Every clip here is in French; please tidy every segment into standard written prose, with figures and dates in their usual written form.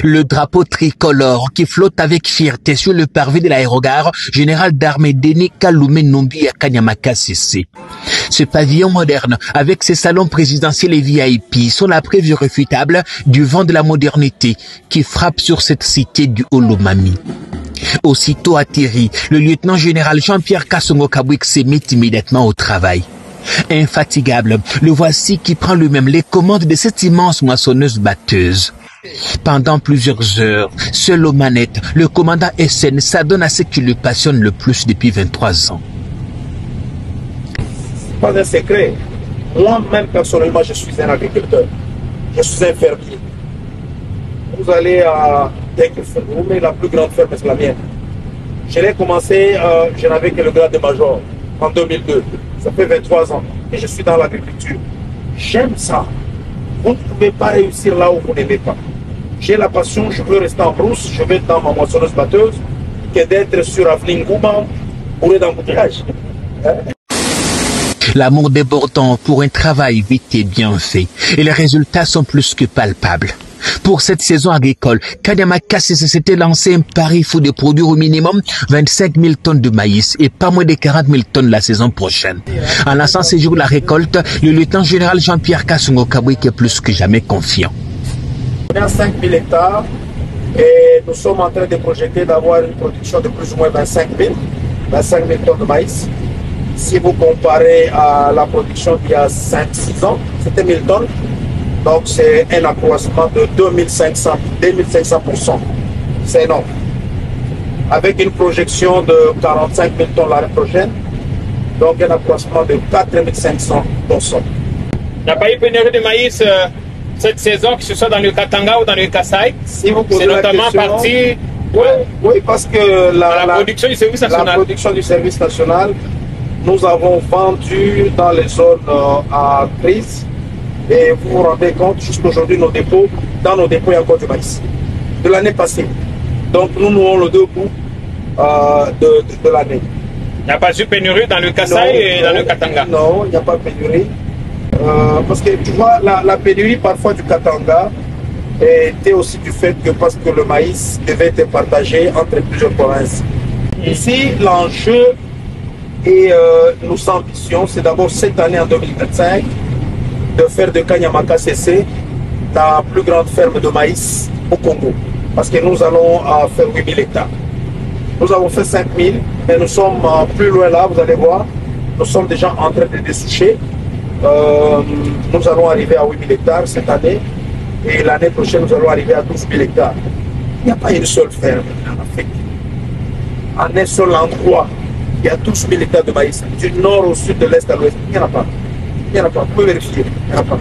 Le drapeau tricolore qui flotte avec fierté sur le parvis de l'aérogare général d'armée Denis Kaloumé Nombi à Kanyamaka CC. Ce pavillon moderne, avec ses salons présidentiels et VIP, sont la preuve irréfutable du vent de la modernité qui frappe sur cette cité du Olomami. Aussitôt atterri, le lieutenant-général Jean-Pierre Kassongo Kabouik se met immédiatement au travail. Infatigable, le voici qui prend lui-même les commandes de cette immense moissonneuse batteuse. Pendant plusieurs heures, seul aux manettes, le commandant SN s'adonne à ce qui le passionne le plus depuis 23 ans. Pas un secret. Moi-même, personnellement, je suis un agriculteur. Je suis un fermier. Vous allez à Dekelfenroum, mais la plus grande ferme, c'est la mienne. Je l'ai commencé, je n'avais que le grade de major en 2002. Ça fait 23 ans et je suis dans l'agriculture. J'aime ça. Vous ne pouvez pas réussir là où vous n'aimez pas. J'ai la passion, je veux rester en brousse, je vais être dans ma moissonneuse batteuse, que d'être sur Avenue Ngouma pour être d'embouteillage. L'amour débordant pour un travail vite et bien fait, et les résultats sont plus que palpables. Pour cette saison agricole, Kanyamaka s'était lancé un pari fou de produire au minimum 25 000 tonnes de maïs et pas moins de 40 000 tonnes la saison prochaine. En lançant ces jours la récolte, le lieutenant-général Jean-Pierre Kassongo Kabouik est plus que jamais confiant. On est à 5 000 hectares et nous sommes en train de projeter d'avoir une production de plus ou moins 25 000 tonnes de maïs. Si vous comparez à la production d'il y a 5-6 ans, c'était 1000 tonnes. Donc c'est un accroissement de 2500%. C'est énorme. Avec une projection de 45 000 tonnes l'année prochaine, donc un accroissement de 4500%. Il n'y a pas eu pénurie de maïs cette saison, que ce soit dans le Katanga ou dans le Kasaï. Si vous posez c'est notamment la question, parti oui, parce que la production du service national. La production du service national, nous avons vendu dans les zones à crise. Et vous vous rendez compte, jusqu'aujourd'hui, dans nos dépôts, il y a encore du maïs. De l'année passée. Donc nous avons le deux bouts de l'année. Il n'y a pas eu pénurie dans le Kasaï et dans le Katanga? Non, il n'y a pas de pénurie. Parce que tu vois, la pénurie parfois du Katanga était aussi du fait que parce que le maïs devait être partagé entre plusieurs provinces. Ici, l'enjeu et nos ambitions, c'est d'abord cette année en 2025, de faire de Kanyamaka CC la plus grande ferme de maïs au Congo. Parce que nous allons faire 8000 hectares. Nous avons fait 5000, mais nous sommes plus loin là, vous allez voir. Nous sommes déjà en train de dessoucher. Nous allons arriver à 8000 hectares cette année. Et l'année prochaine, nous allons arriver à 12 000 hectares. Il n'y a pas une seule ferme en Afrique. En un seul endroit, il y a 12 000 hectares de maïs. Du nord au sud, de l'est à l'ouest. Il n'y en a pas. Il n'y en a pas, vous pouvez vérifier, il n'y en a pas.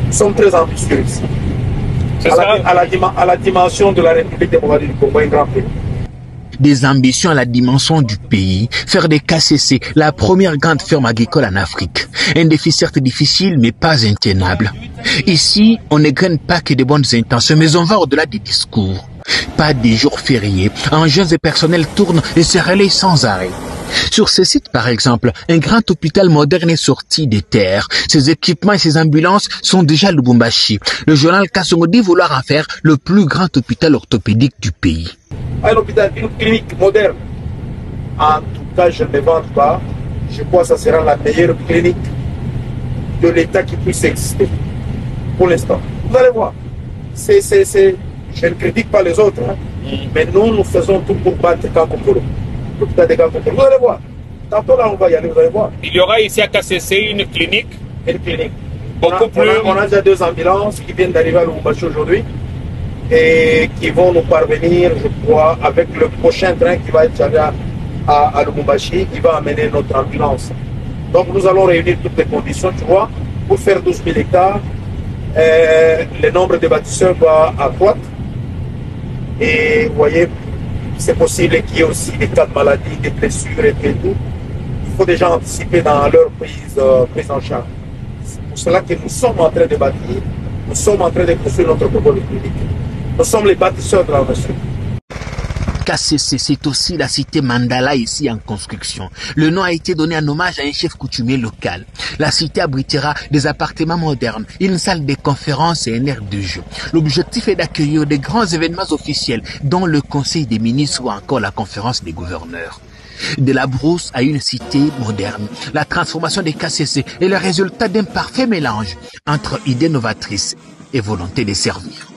Nous sommes très ambitieux ici. À la dimension de la République démocratique du Congo, un grand pays. Des ambitions à la dimension du pays, faire des KCC la première grande ferme agricole en Afrique. Un défi certes difficile, mais pas intenable. Ici, on ne graine pas que de bonnes intentions, mais on va au-delà des discours. Pas des jours fériés, engins et personnels tournent et se relayent sans arrêt. Sur ce site, par exemple, un grand hôpital moderne est sorti des terres. Ses équipements et ses ambulances sont déjà à Lubumbashi. Le journal Kassongo dit vouloir en faire le plus grand hôpital orthopédique du pays. Un hôpital, une clinique moderne. En tout cas, je ne me vante pas. Je crois que ça sera la meilleure clinique de l'État qui puisse exister. Pour l'instant. Vous allez voir. Je ne critique pas les autres. Hein. Mais nous faisons tout pour battre Kankokoro. L'hôpital de Kankokoro. Vous allez voir. Tantôt là, on va y aller, vous allez voir. Il y aura ici à KCC une clinique. Une clinique. On a déjà 2 ambulances qui viennent d'arriver à Lubumbashi aujourd'hui et qui vont nous parvenir, je crois, avec le prochain train qui va être chargé à Lubumbashi, qui va amener notre ambulance. Donc nous allons réunir toutes les conditions, tu vois, pour faire 12 000 hectares. Le nombre de bâtisseurs doit accroître. Et vous voyez, c'est possible qu'il y ait aussi des cas de maladie, des blessures et tout. Il faut déjà anticiper dans leur prise en charge. C'est pour cela que nous sommes en train de bâtir, nous sommes en train de construire notre propre clinique. Nous sommes les bâtisseurs de la nation. KCC, c'est aussi la cité Mandala ici en construction. Le nom a été donné en hommage à un chef coutumier local. La cité abritera des appartements modernes, une salle de conférences et un aire de jeu. L'objectif est d'accueillir des grands événements officiels, dont le Conseil des ministres ou encore la conférence des gouverneurs. De la brousse à une cité moderne, la transformation des KCC est le résultat d'un parfait mélange entre idées novatrices et volonté de servir.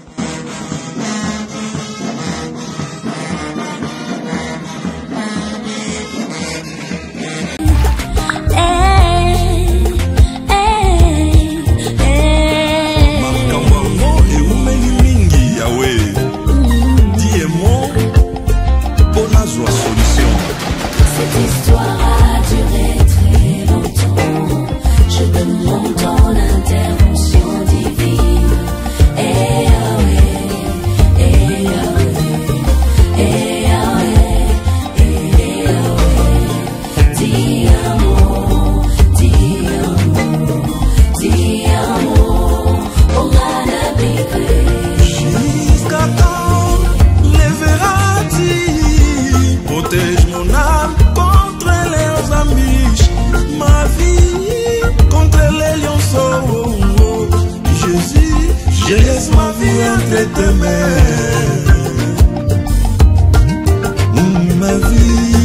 Je laisse ma vie entre tes mains, ma vie.